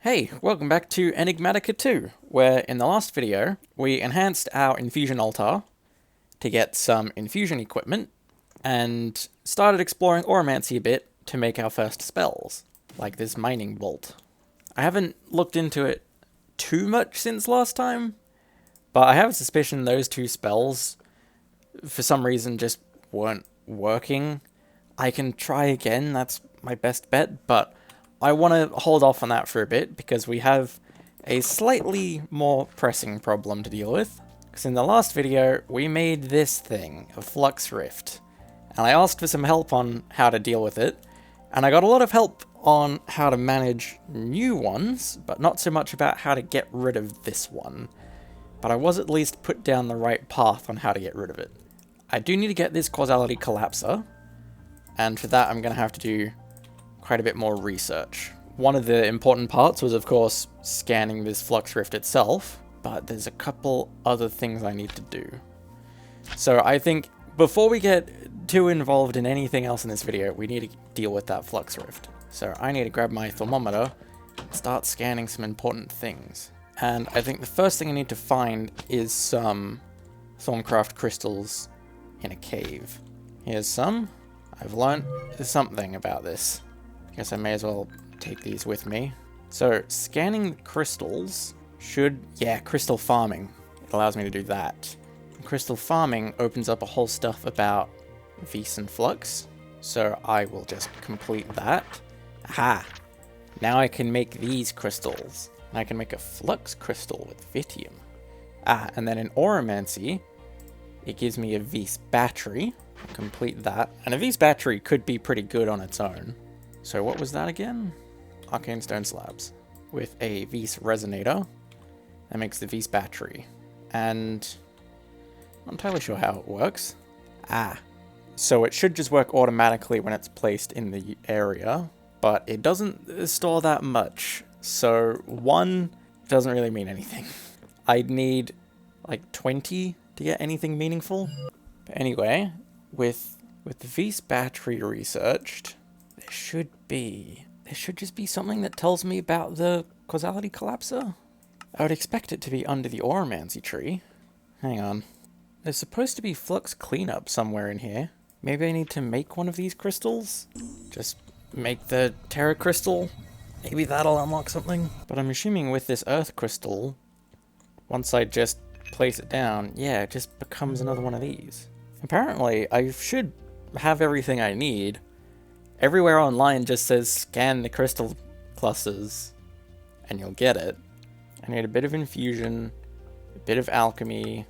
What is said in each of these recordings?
Hey, welcome back to Enigmatica 2, where in the last video, we enhanced our infusion altar to get some infusion equipment, and started exploring auromancy a bit to make our first spells, like this mining bolt. I haven't looked into it too much since last time, but I have a suspicion those two spells, for some reason, just weren't working. I can try again, that's my best bet, but I want to hold off on that for a bit, because we have a slightly more pressing problem to deal with. Because in the last video, we made this thing, a flux rift, and I asked for some help on how to deal with it, and I got a lot of help on how to manage new ones, but not so much about how to get rid of this one. But I was at least put down the right path on how to get rid of it. I do need to get this causality collapser, and for that I'm going to have to do quite a bit more research. One of the important parts was, of course, scanning this flux rift itself, but there's a couple other things I need to do. So I think before we get too involved in anything else in this video, we need to deal with that flux rift. So I need to grab my thermometer and start scanning some important things. And I think the first thing I need to find is some Thaumcraft crystals in a cave. Here's some. I've learned something about this. Guess I may as well take these with me. So, scanning crystals should... yeah, crystal farming. It allows me to do that. Crystal farming opens up a whole stuff about Vis and Flux. So I will just complete that. Aha! Now I can make these crystals. And I can make a Flux crystal with Vitium. Ah, and then in Auromancy, it gives me a Vis battery. I'll complete that. And a Vis battery could be pretty good on its own. So what was that again? Arcane stone slabs. With a Vis resonator. That makes the Vis battery. And I'm not entirely sure how it works. Ah. So it should just work automatically when it's placed in the area. But it doesn't store that much. So 1 doesn't really mean anything. I'd need like 20 to get anything meaningful. But anyway, with the Vis battery researched, there should just be something that tells me about the causality collapser. I would expect it to be under the auromancy tree. Hang on. There's supposed to be flux cleanup somewhere in here. Maybe I need to make one of these crystals? Just make the terra crystal? Maybe that'll unlock something? But I'm assuming with this earth crystal, once I just place it down, yeah, it just becomes another one of these. Apparently, I should have everything I need. Everywhere online just says scan the crystal clusters and you'll get it. I need a bit of infusion, a bit of alchemy,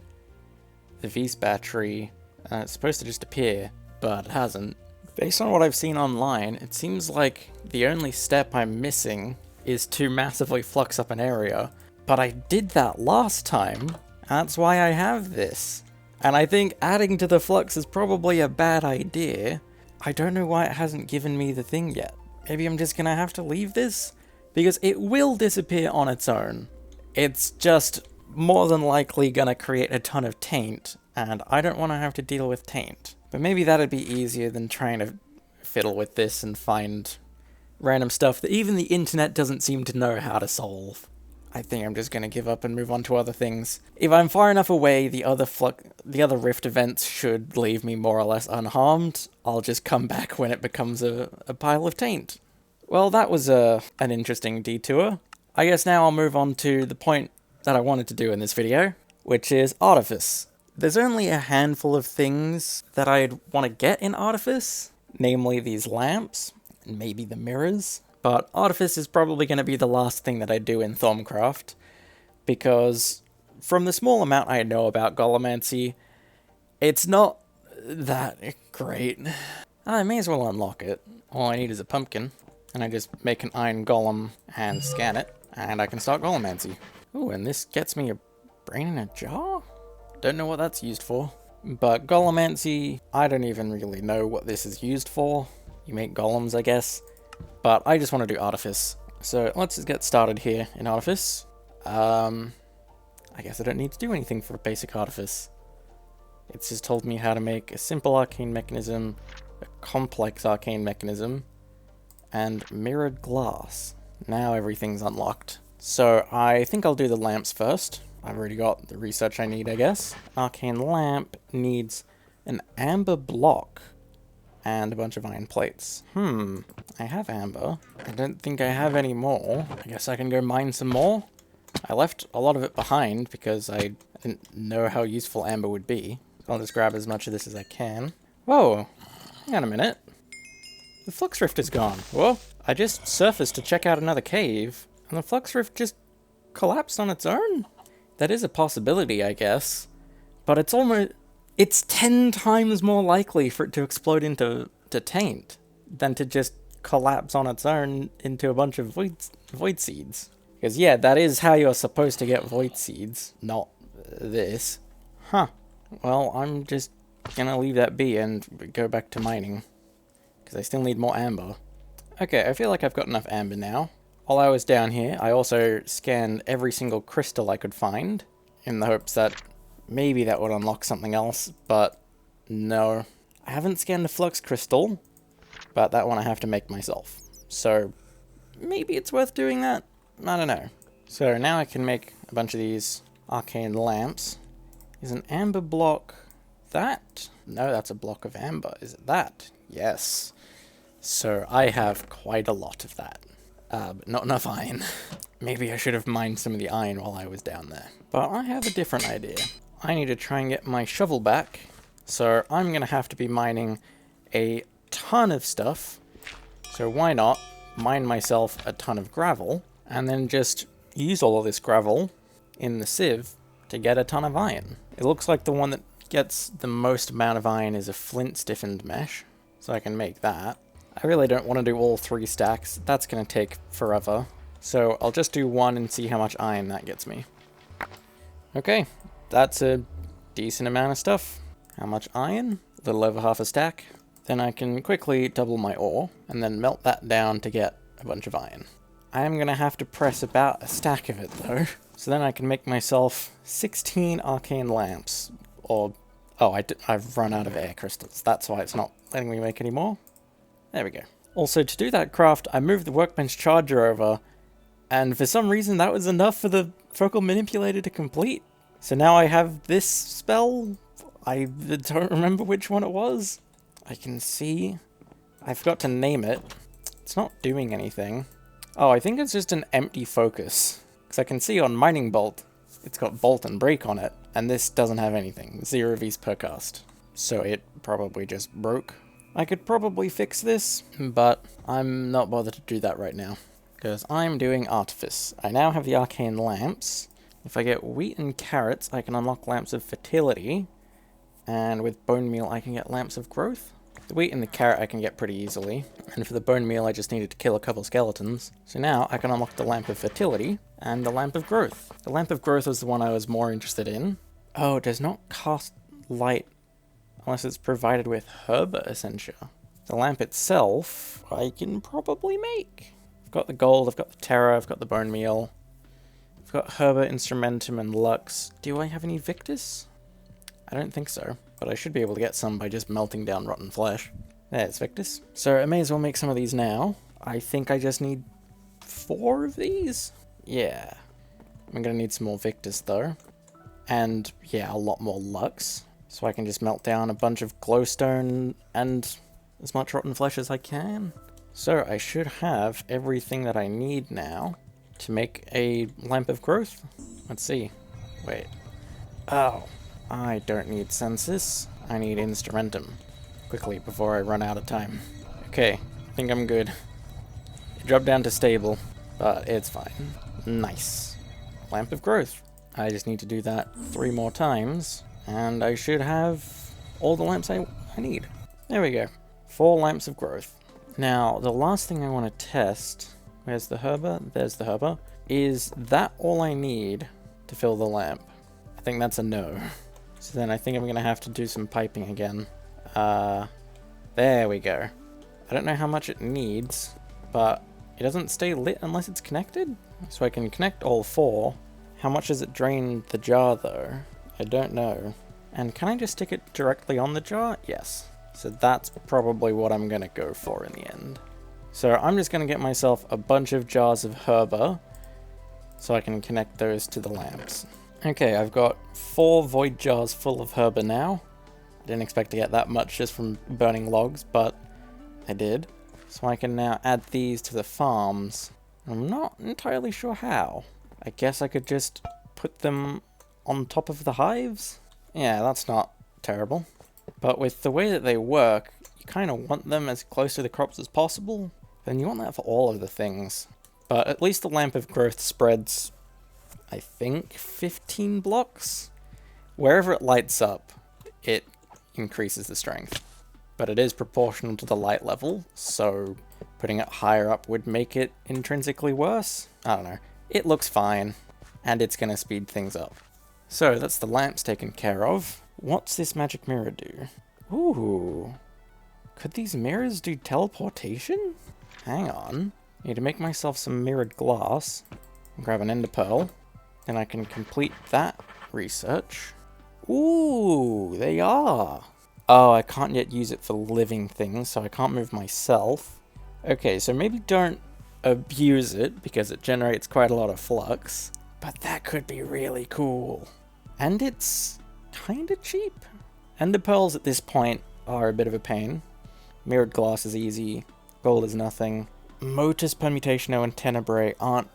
the Vis battery, and it's supposed to just appear, but it hasn't. Based on what I've seen online, it seems like the only step I'm missing is to massively flux up an area, but I did that last time, that's why I have this. And I think adding to the flux is probably a bad idea. I don't know why it hasn't given me the thing yet. Maybe I'm just gonna have to leave this? Because it will disappear on its own. It's just more than likely gonna create a ton of taint, and I don't want to have to deal with taint. But maybe that'd be easier than trying to fiddle with this and find random stuff that even the internet doesn't seem to know how to solve. I think I'm just going to give up and move on to other things. If I'm far enough away, the other rift events should leave me more or less unharmed. I'll just come back when it becomes a pile of taint. Well, that was an interesting detour. I guess now I'll move on to the point that I wanted to do in this video, which is artifice. There's only a handful of things that I'd want to get in artifice, namely these lamps, and maybe the mirrors. But artifice is probably going to be the last thing that I do in Thaumcraft, because from the small amount I know about golemancy, it's not that great. I may as well unlock it. All I need is a pumpkin, and I just make an iron golem and scan it, and I can start golemancy. Ooh, and this gets me a brain in a jar? Don't know what that's used for. But golemancy, I don't even really know what this is used for. You make golems, I guess. But I just want to do artifice. So let's just get started here in artifice. I guess I don't need to do anything for basic artifice. It's just told me how to make a simple arcane mechanism, a complex arcane mechanism, and mirrored glass. Now everything's unlocked. So I think I'll do the lamps first. I've already got the research I need, I guess. Arcane lamp needs an amber block and a bunch of iron plates. I have amber. I don't think I have any more. I guess I can go mine some more. I left a lot of it behind because I didn't know how useful amber would be. So I'll just grab as much of this as I can. Whoa, hang on a minute. The flux rift is gone. Whoa, I just surfaced to check out another cave, and the flux rift just collapsed on its own? That is a possibility, I guess. But it's 10 times more likely for it to explode into taint than to just collapse on its own into a bunch of void seeds. Because yeah, that is how you're supposed to get void seeds, not this. Huh. Well, I'm just gonna leave that be and go back to mining. Because I still need more amber. Okay, I feel like I've got enough amber now. While I was down here, I also scanned every single crystal I could find, in the hopes that maybe that would unlock something else, but no. I haven't scanned a flux crystal, but that one I have to make myself. So maybe it's worth doing that? I don't know. So now I can make a bunch of these arcane lamps. Is an amber block that? No, that's a block of amber. Is it that? Yes. So I have quite a lot of that. But not enough iron. Maybe I should have mined some of the iron while I was down there. But I have a different idea. I need to try and get my shovel back. So I'm going to have to be mining a ton of stuff. So why not mine myself a ton of gravel and then just use all of this gravel in the sieve to get a ton of iron. It looks like the one that gets the most amount of iron is a flint stiffened mesh. So I can make that. I really don't want to do all 3 stacks. That's going to take forever. So I'll just do 1 and see how much iron that gets me. Okay, that's a decent amount of stuff. How much iron? A little over half a stack. Then I can quickly double my ore and then melt that down to get a bunch of iron. I am going to have to press about a stack of it though. So then I can make myself 16 arcane lamps. Or, oh, I've run out of air crystals. That's why it's not letting me make any more. There we go. Also, to do that craft, I moved the workbench charger over, and for some reason that was enough for the focal manipulator to complete. So now I have this spell. I don't remember which one it was. I can see. I forgot to name it. It's not doing anything. Oh, I think it's just an empty focus. Because I can see on Mining Bolt, it's got Bolt and Break on it, and this doesn't have anything. 0 Vs per cast. So it probably just broke. I could probably fix this, but I'm not bothered to do that right now, because I'm doing artifice. I now have the arcane lamps. If I get wheat and carrots, I can unlock lamps of fertility, and with bone meal I can get lamps of growth. The wheat and the carrot I can get pretty easily, and for the bone meal I just needed to kill a couple skeletons. So now I can unlock the lamp of fertility and the lamp of growth. The lamp of growth was the one I was more interested in. Oh, it does not cast light unless it's provided with herb essentia. The lamp itself, I can probably make. I've got the gold, I've got the terra, I've got the bone meal. I've got herba, instrumentum, and lux. Do I have any victus? I don't think so, but I should be able to get some by just melting down rotten flesh. There's victus. So I may as well make some of these now. I think I just need 4 of these? Yeah. I'm gonna need some more victus though. And yeah, a lot more lux. So I can just melt down a bunch of glowstone and as much rotten flesh as I can. So I should have everything that I need now to make a lamp of growth. Let's see. Wait. Oh, I don't need census. I need instrumentum. Quickly, before I run out of time. Okay, I think I'm good. It dropped down to stable, but it's fine. Nice. Lamp of growth. I just need to do that 3 more times. And I should have all the lamps I need. There we go. 4 lamps of growth. Now, the last thing I want to test... Where's the herba? There's the herba. Is that all I need to fill the lamp? I think that's a no. So then I think I'm going to have to do some piping again. There we go. I don't know how much it needs, but it doesn't stay lit unless it's connected. So I can connect all 4. How much does it drain the jar, though? I don't know. And can I just stick it directly on the jar? Yes. So that's probably what I'm going to go for in the end. So I'm just going to get myself a bunch of jars of herba so I can connect those to the lamps. Okay, I've got 4 void jars full of herba now. I didn't expect to get that much just from burning logs, but I did. So I can now add these to the farms. I'm not entirely sure how. I guess I could just put them on top of the hives? Yeah, that's not terrible. But with the way that they work, you kind of want them as close to the crops as possible. And you want that for all of the things. But at least the lamp of growth spreads, I think, 15 blocks? Wherever it lights up, it increases the strength. But it is proportional to the light level, so putting it higher up would make it intrinsically worse? I don't know. It looks fine, and it's going to speed things up. So that's the lamps taken care of. What's this magic mirror do? Ooh. Could these mirrors do teleportation? Hang on. Need to make myself some mirrored glass. Grab an ender pearl. Then I can complete that research. Ooh, they are. Oh, I can't yet use it for living things, so I can't move myself. Okay, so maybe don't abuse it, because it generates quite a lot of flux. But that could be really cool. And it's kinda cheap. Ender pearls at this point are a bit of a pain. Mirrored glass is easy. Gold is nothing. Motus Permutatione and Tenebrae aren't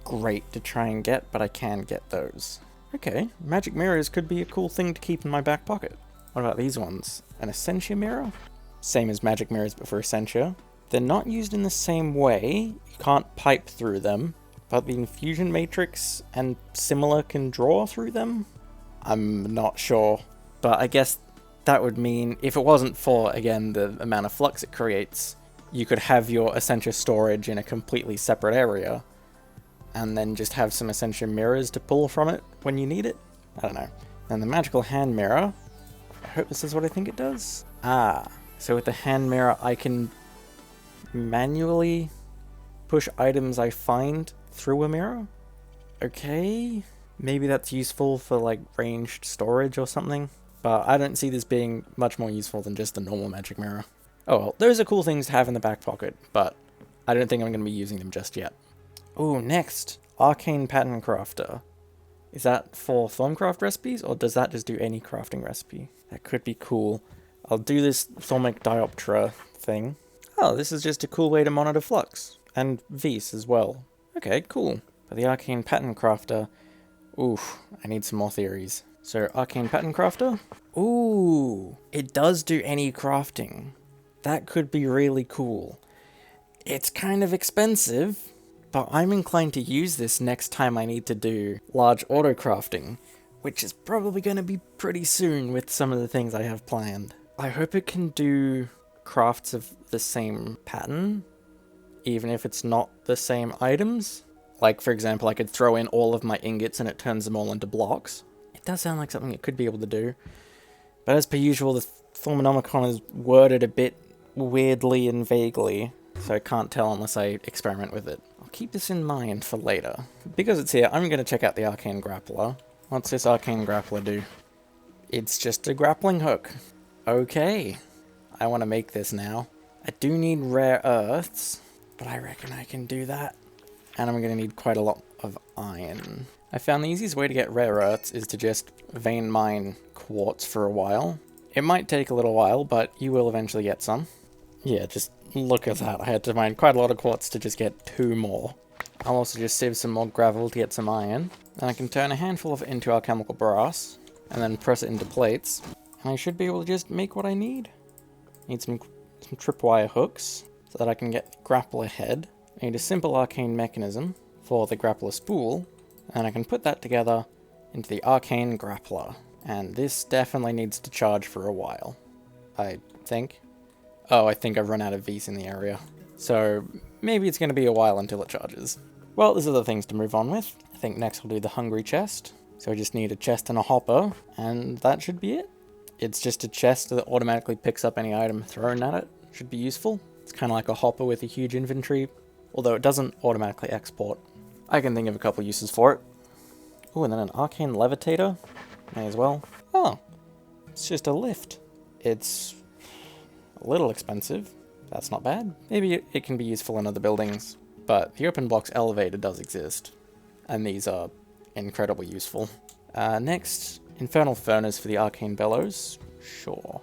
great to try and get, but I can get those. Okay, magic mirrors could be a cool thing to keep in my back pocket. What about these ones? An Essentia mirror? Same as magic mirrors, but for Essentia. They're not used in the same way. You can't pipe through them, but the infusion matrix and similar can draw through them? I'm not sure, but I guess that would mean if it wasn't for, again, the amount of flux it creates, you could have your Essentia storage in a completely separate area, and then just have some Essentia mirrors to pull from it when you need it? I don't know. And the magical hand mirror, I hope this is what I think it does. Ah, so with the hand mirror I can manually push items I find through a mirror? Okay, maybe that's useful for like ranged storage or something, but I don't see this being much more useful than just the normal magic mirror. Oh well, those are cool things to have in the back pocket, but I don't think I'm going to be using them just yet. Ooh, next, Arcane Pattern Crafter. Is that for Thaumcraft recipes, or does that just do any crafting recipe? That could be cool. I'll do this Thaumic Dioptra thing. Oh, this is just a cool way to monitor flux. And Vis as well. Okay, cool. For the Arcane Pattern Crafter, oof, I need some more theories. So, Arcane Pattern Crafter? Ooh, it does do any crafting. That could be really cool. It's kind of expensive, but I'm inclined to use this next time I need to do large auto crafting, which is probably going to be pretty soon with some of the things I have planned. I hope it can do crafts of the same pattern, even if it's not the same items. Like, for example, I could throw in all of my ingots and it turns them all into blocks. It does sound like something it could be able to do. But as per usual, the Thaumonomicon is worded a bit weirdly and vaguely, so I can't tell unless I experiment with it. I'll keep this in mind for later. Because it's here, I'm going to check out the Arcane Grappler. What's this Arcane Grappler do? It's just a grappling hook. Okay. I want to make this now. I do need rare earths, but I reckon I can do that. And I'm going to need quite a lot of iron. I found the easiest way to get rare earths is to just vein mine quartz for a while. It might take a little while, but you will eventually get some. Yeah, just look at that. I had to mine quite a lot of quartz to just get 2 more. I'll also just sieve some more gravel to get some iron. And I can turn a handful of it into alchemical brass, and then press it into plates. And I should be able to just make what I need. Need some tripwire hooks, so that I can get the grappler head. I need a simple arcane mechanism for the grappler spool, and I can put that together into the arcane grappler. And this definitely needs to charge for a while, I think. Oh, I think I've run out of V's in the area. So maybe it's going to be a while until it charges. Well, there's other things to move on with. I think next we'll do the hungry chest. So I just need a chest and a hopper, and that should be it. It's just a chest that automatically picks up any item thrown at it. Should be useful. It's kind of like a hopper with a huge inventory, although it doesn't automatically export. I can think of a couple uses for it. Oh, and then an arcane levitator. May as well. Oh, it's just a lift. It's a little expensive. That's not bad. Maybe it can be useful in other buildings, but the open blocks elevator does exist, and these are incredibly useful. Next, Infernal Furnace for the Arcane Bellows. Sure.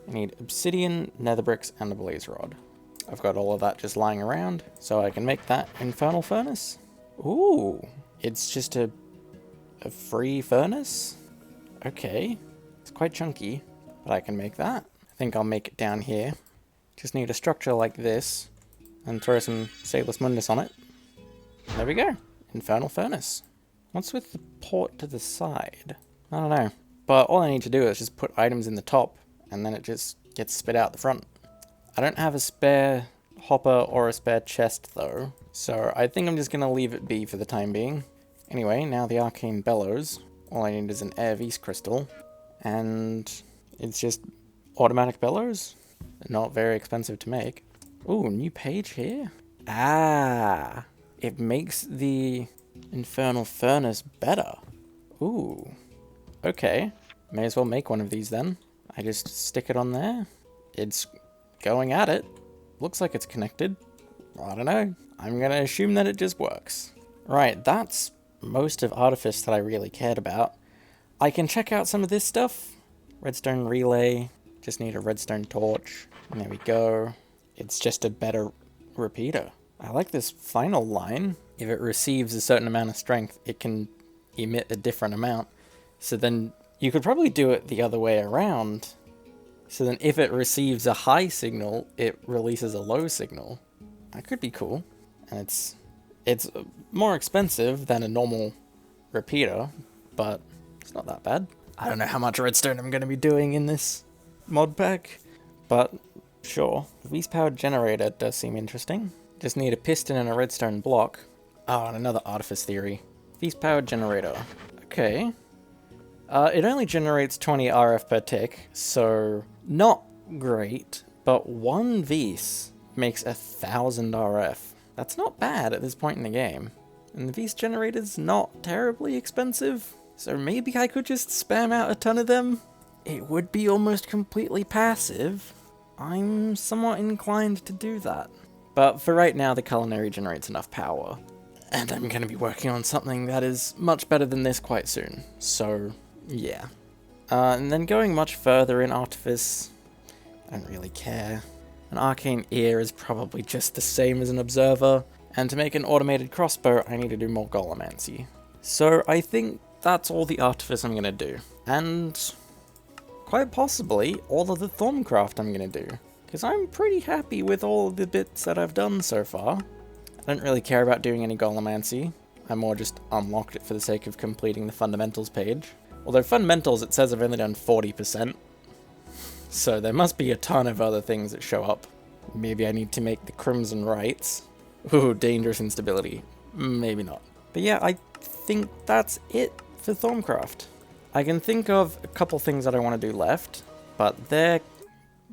I need obsidian, nether bricks, and a blaze rod. I've got all of that just lying around, so I can make that Infernal Furnace. Ooh, it's just a free furnace? Okay, it's quite chunky, but I can make that. I think I'll make it down here. Just need a structure like this, and throw some Salus Mundus on it. There we go, Infernal Furnace. What's with the port to the side? I don't know, but all I need to do is just put items in the top, and then it just gets spit out the front. I don't have a spare hopper or a spare chest though, so I think I'm just going to leave it be for the time being. Anyway, now the Arcane Bellows. All I need is an Air Vis crystal, and it's just automatic bellows. Not very expensive to make. Ooh, new page here? Ah, it makes the Infernal Furnace better. Ooh, okay. May as well make one of these then. I just stick it on there. It's going at it. Looks like it's connected. I don't know. I'm going to assume that it just works. Right, that's most of Artifice that I really cared about. I can check out some of this stuff. Redstone relay. Just need a redstone torch. And there we go. It's just a better repeater. I like this final line. If it receives a certain amount of strength, it can emit a different amount. So then you could probably do it the other way around. So then if it receives a high signal, it releases a low signal. That could be cool. And it's more expensive than a normal repeater, but it's not that bad. I don't know how much redstone I'm going to be doing in this mod pack, but sure. The Vis-powered generator does seem interesting. Just need a piston and a redstone block. Oh, and another artifice theory. Vis-powered generator. Okay. It only generates 20 RF per tick, so not great, but one Vis makes 1,000 RF. That's not bad at this point in the game. And the Vis generator's not terribly expensive, so maybe I could just spam out a ton of them. It would be almost completely passive. I'm somewhat inclined to do that. But for right now, the culinary generates enough power. And I'm going to be working on something that is much better than this quite soon, so yeah. And then going much further in Artifice, I don't really care. An Arcane Ear is probably just the same as an Observer, and to make an automated crossbow, I need to do more golemancy. So I think that's all the Artifice I'm going to do. And quite possibly all of the Thaumcraft I'm going to do, because I'm pretty happy with all of the bits that I've done so far. I don't really care about doing any golemancy. I more just unlocked it for the sake of completing the fundamentals page. Although fundamentals, it says I've only done 40%. So there must be a ton of other things that show up. Maybe I need to make the Crimson Rites. Ooh, dangerous instability. Maybe not. But yeah, I think that's it for Thaumcraft. I can think of a couple things that I want to do left, but they're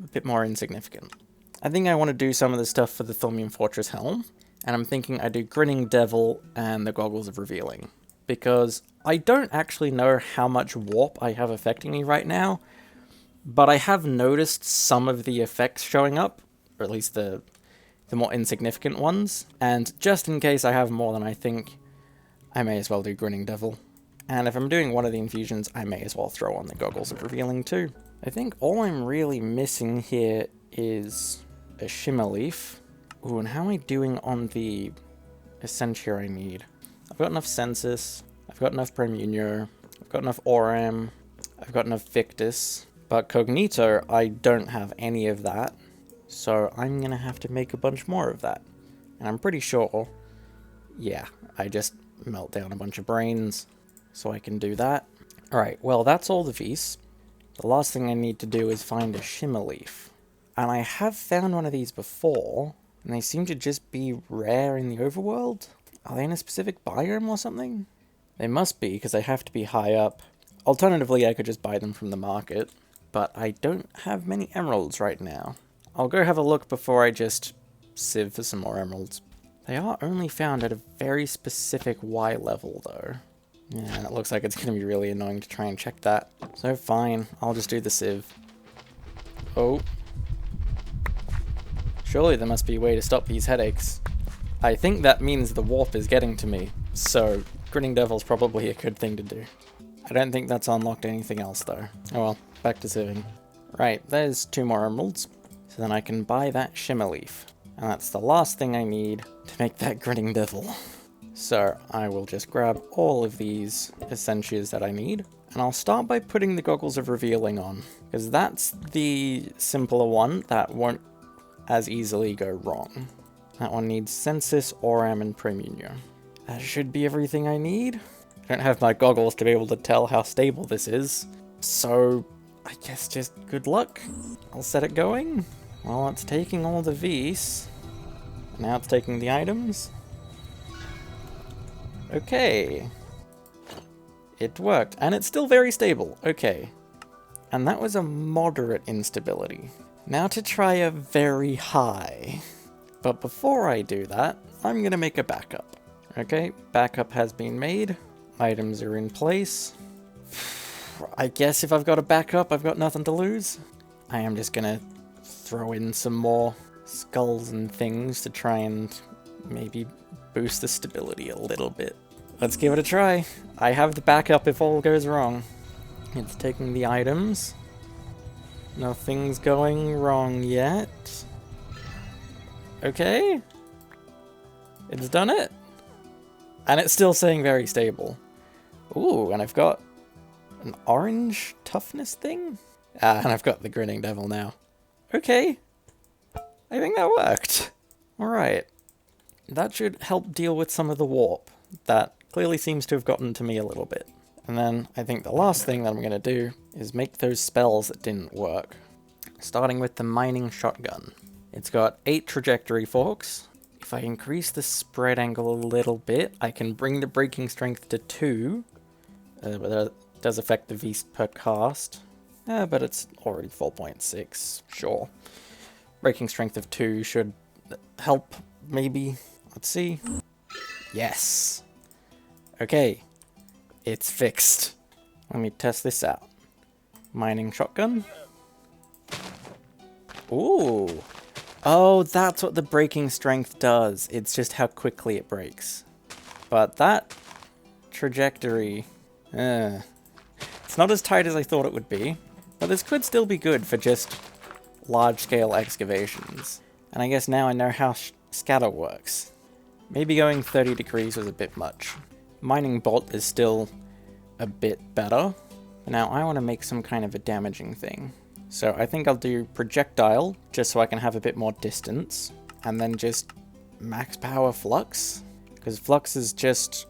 a bit more insignificant. I think I want to do some of the stuff for the Thaumian Fortress Helm, and I'm thinking I do Grinning Devil and the Goggles of Revealing, because I don't actually know how much warp I have affecting me right now, but I have noticed some of the effects showing up, or at least the more insignificant ones, and just in case I have more than I think, I may as well do Grinning Devil. And if I'm doing one of the infusions, I may as well throw on the Goggles of Revealing too. I think all I'm really missing here is a Shimmer Leaf. Ooh, and how am I doing on the Essentia I need? I've got enough Census, I've got enough Premunio, I've got enough Auram, I've got enough Victus, but Cognito, I don't have any of that, so I'm gonna have to make a bunch more of that. And I'm pretty sure, yeah, I just melt down a bunch of brains, so I can do that. Alright, well that's all the Vis. The last thing I need to do is find a Shimmer Leaf. And I have found one of these before, and they seem to just be rare in the overworld. Are they in a specific biome or something? They must be, because they have to be high up. Alternatively, I could just buy them from the market, but I don't have many emeralds right now. I'll go have a look before I just sieve for some more emeralds. They are only found at a very specific Y level, though. Yeah, and it looks like it's going to be really annoying to try and check that. So fine, I'll just do the sieve. Oh. Surely there must be a way to stop these headaches. I think that means the warp is getting to me, so Grinning Devil's probably a good thing to do. I don't think that's unlocked anything else though. Oh well, back to saving. Right, there's 2 more emeralds, so then I can buy that shimmer leaf. And that's the last thing I need to make that Grinning Devil. So I will just grab all of these essentials that I need, and I'll start by putting the Goggles of Revealing on, because that's the simpler one that won't as easily go wrong. That one needs Sensus, Auram, and Premunio. That should be everything I need. I don't have my goggles to be able to tell how stable this is, so I guess just good luck. I'll set it going. Well, it's taking all the V's. Now it's taking the items. Okay. It worked, and it's still very stable. Okay. And that was a moderate instability. Now to try a very high. But before I do that, I'm gonna make a backup. Okay, backup has been made. Items are in place. I guess if I've got a backup, I've got nothing to lose. I am just gonna throw in some more skulls and things to try and maybe boost the stability a little bit. Let's give it a try. I have the backup if all goes wrong. It's taking the items. Nothing's going wrong yet. Okay. It's done it. And it's still saying very stable. Ooh, and I've got an orange toughness thing? Ah, and I've got the Grinning Devil now. Okay. I think that worked. Alright. That should help deal with some of the warp. That clearly seems to have gotten to me a little bit. And then I think the last thing that I'm going to do is make those spells that didn't work. Starting with the Mining Shotgun. It's got 8 trajectory forks. If I increase the spread angle a little bit, I can bring the breaking strength to 2. But that does affect the V per cast. But it's already 4.6, sure. Breaking strength of 2 should help, maybe. Let's see. Yes. Okay. It's fixed. Let me test this out. Mining shotgun. Ooh. Oh, that's what the breaking strength does. It's just how quickly it breaks. But that trajectory... it's not as tight as I thought it would be. But this could still be good for just large-scale excavations. And I guess now I know how scatter works. Maybe going 30 degrees was a bit much. Mining bolt is still a bit better. But now I want to make some kind of a damaging thing. So I think I'll do projectile, just so I can have a bit more distance. And then just max power flux. Because flux is just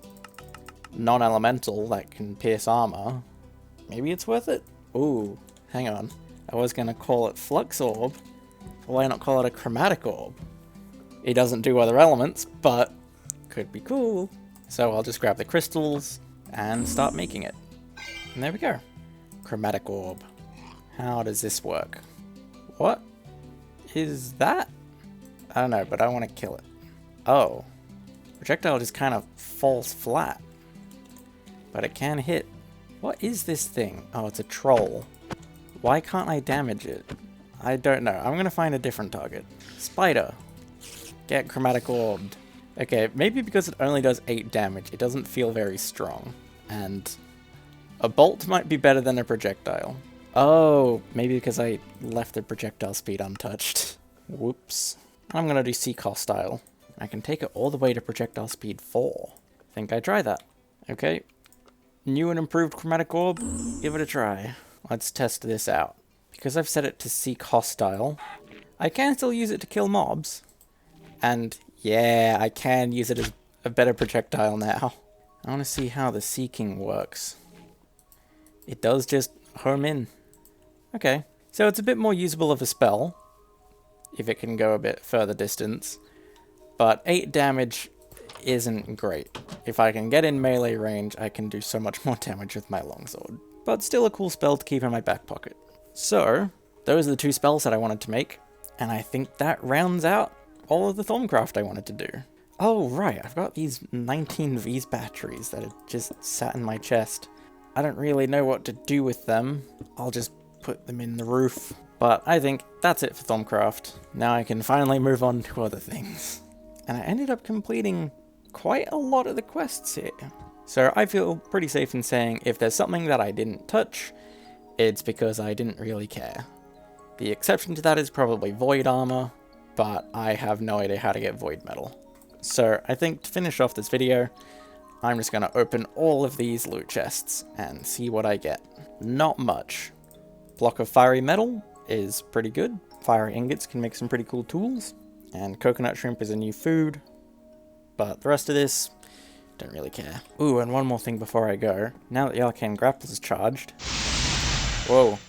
non-elemental that can pierce armor. Maybe it's worth it? Ooh, hang on. I was going to call it flux orb. Why not call it a chromatic orb? It doesn't do other elements, but could be cool. So I'll just grab the crystals and start making it. And there we go. Chromatic orb. How does this work? What is that? I don't know, but I want to kill it. Oh. Projectile just kind of falls flat. But it can hit. What is this thing? Oh, it's a troll. Why can't I damage it? I don't know. I'm going to find a different target. Spider. Get chromatic orbed. Okay, maybe because it only does 8 damage, it doesn't feel very strong. And a bolt might be better than a projectile. Oh, maybe because I left the projectile speed untouched. Whoops. I'm going to do Seek Hostile. I can take it all the way to projectile speed 4. Think I try that. Okay. New and improved chromatic orb. Give it a try. Let's test this out. Because I've set it to Seek Hostile, I can still use it to kill mobs. And yeah, I can use it as a better projectile now. I want to see how the seeking works. It does just home in. Okay, so it's a bit more usable of a spell, if it can go a bit further distance. But 8 damage isn't great. If I can get in melee range, I can do so much more damage with my longsword. But still a cool spell to keep in my back pocket. So, those are the 2 spells that I wanted to make, and I think that rounds out all of the Thaumcraft I wanted to do. Oh right, I've got these 19 V's batteries that have just sat in my chest. I don't really know what to do with them. I'll just put them in the roof. But I think that's it for Thaumcraft. Now I can finally move on to other things. And I ended up completing quite a lot of the quests here. So I feel pretty safe in saying if there's something that I didn't touch, it's because I didn't really care. The exception to that is probably void armor, but I have no idea how to get void metal. So I think to finish off this video, I'm just going to open all of these loot chests and see what I get. Not much. Block of fiery metal is pretty good. Fiery ingots can make some pretty cool tools. And coconut shrimp is a new food. But the rest of this, don't really care. Ooh, and one more thing before I go. Now that the arcane grapple is charged... Whoa.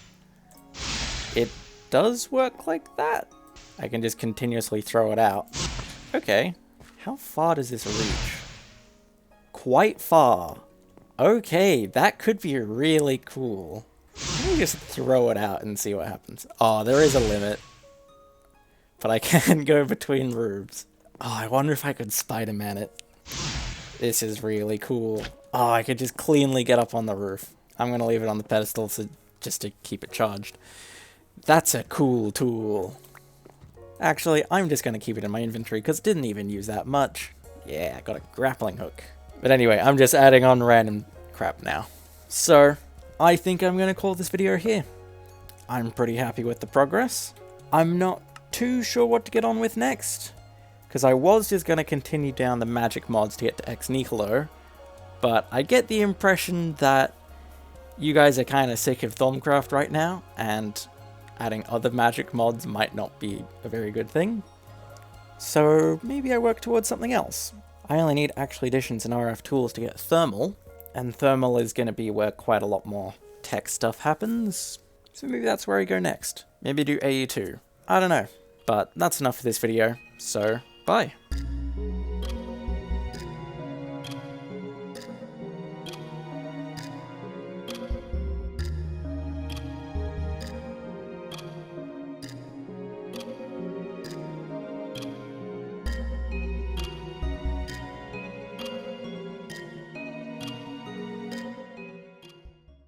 It does work like that. I can just continuously throw it out. Okay. How far does this reach? Quite far. Okay, that could be really cool. Let me just throw it out and see what happens. Oh, there is a limit. But I can go between roofs. Oh, I wonder if I could Spider-Man it. This is really cool. Oh, I could just cleanly get up on the roof. I'm going to leave it on the pedestal just to keep it charged. That's a cool tool. Actually, I'm just going to keep it in my inventory because it didn't even use that much. Yeah, I got a grappling hook. But anyway, I'm just adding on random crap now. So, I think I'm going to call this video here. I'm pretty happy with the progress. I'm not too sure what to get on with next, because I was just going to continue down the magic mods to get to ex nihilo, but I get the impression that you guys are kind of sick of Thaumcraft right now, and adding other magic mods might not be a very good thing. So maybe I work towards something else. I only need actual additions and RF tools to get thermal, and thermal is going to be where quite a lot more tech stuff happens, so maybe that's where I go next. Maybe do AE2. I don't know. But that's enough for this video, so bye.